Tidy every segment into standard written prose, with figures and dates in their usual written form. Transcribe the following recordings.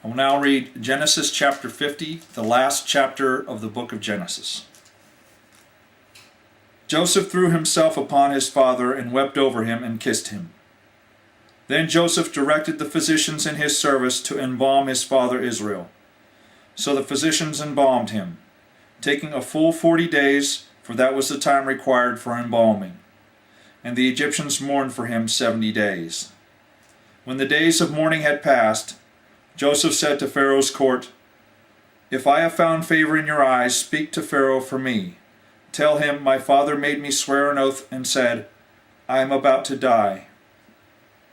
I will now read Genesis chapter 50, the last chapter of the book of Genesis. Joseph threw himself upon his father and wept over him and kissed him. Then Joseph directed the physicians in his service to embalm his father Israel. So the physicians embalmed him, taking a full 40 days, for that was the time required for embalming. And the Egyptians mourned for him 70 days. When the days of mourning had passed, Joseph said to Pharaoh's court, "If I have found favor in your eyes, speak to Pharaoh for me. Tell him, my father made me swear an oath and said, I am about to die.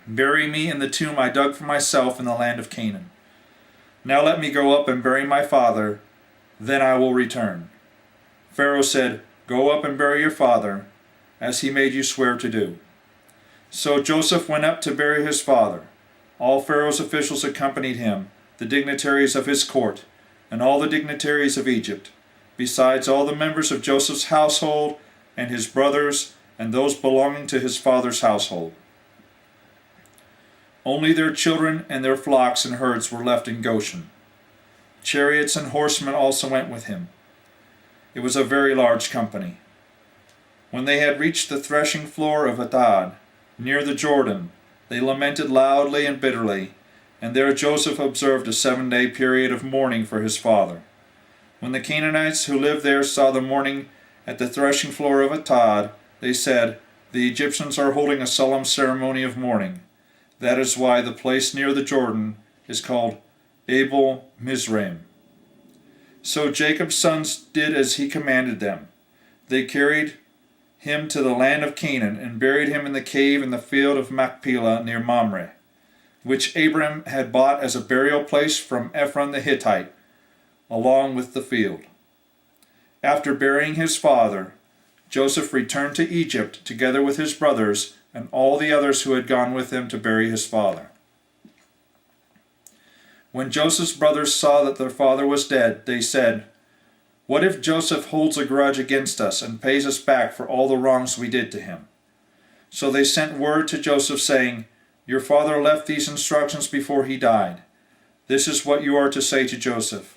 Bury me in the tomb I dug for myself in the land of Canaan. Now let me go up and bury my father, then I will return." Pharaoh said, "Go up and bury your father, as he made you swear to do." So Joseph went up to bury his father. All Pharaoh's officials accompanied him, the dignitaries of his court, and all the dignitaries of Egypt, besides all the members of Joseph's household and his brothers and those belonging to his father's household. Only their children and their flocks and herds were left in Goshen. Chariots and horsemen also went with him. It was a very large company. When they had reached the threshing floor of Atad, near the Jordan, they lamented loudly and bitterly, and there Joseph observed a 7-day period of mourning for his father. When the Canaanites who lived there saw the mourning at the threshing floor of Atad, they said, "The Egyptians are holding a solemn ceremony of mourning." That is why the place near the Jordan is called Abel Mizraim. So Jacob's sons did as he commanded them. They carried him to the land of Canaan and buried him in the cave in the field of Machpelah near Mamre, which Abram had bought as a burial place from Ephron the Hittite, along with the field. After burying his father, Joseph returned to Egypt together with his brothers and all the others who had gone with him to bury his father. When Joseph's brothers saw that their father was dead, they said, "What if Joseph holds a grudge against us and pays us back for all the wrongs we did to him?" So they sent word to Joseph saying, "Your father left these instructions before he died. This is what you are to say to Joseph.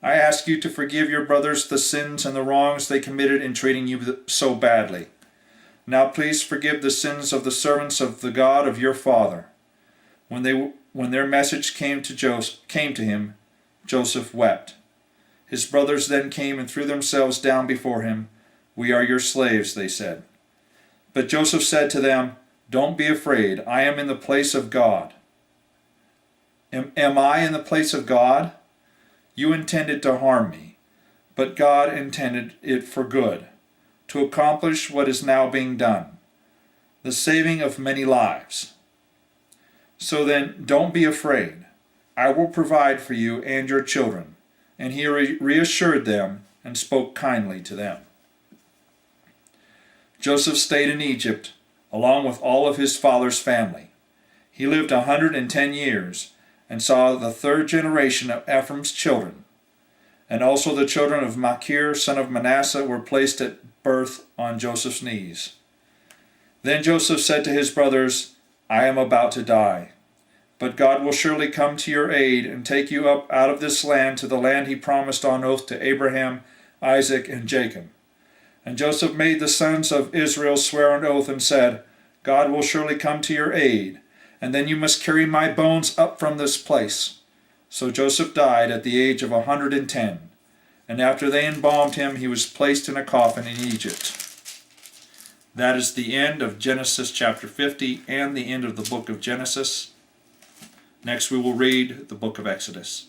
I ask you to forgive your brothers the sins and the wrongs they committed in treating you so badly. Now please forgive the sins of the servants of the God of your father." When their message came to him, Joseph wept. His brothers then came and threw themselves down before him. "We are your slaves," they said. But Joseph said to them, "Don't be afraid. I am in the place of God." Am I in the place of God? You intended to harm me, but God intended it for good, to accomplish what is now being done, the saving of many lives. So then, don't be afraid. I will provide for you and your children. And he reassured them and spoke kindly to them. Joseph stayed in Egypt, along with all of his father's family. He lived 110 years, and saw the third generation of Ephraim's children. And also the children of Machir, son of Manasseh, were placed at birth on Joseph's knees. Then Joseph said to his brothers, "I am about to die. But God will surely come to your aid and take you up out of this land to the land he promised on oath to Abraham, Isaac, and Jacob." And Joseph made the sons of Israel swear an oath and said, "God will surely come to your aid, and then you must carry my bones up from this place." So Joseph died at the age of 110, and after they embalmed him, he was placed in a coffin in Egypt. That is the end of Genesis chapter 50 and the end of the book of Genesis. Next we will read the book of Exodus.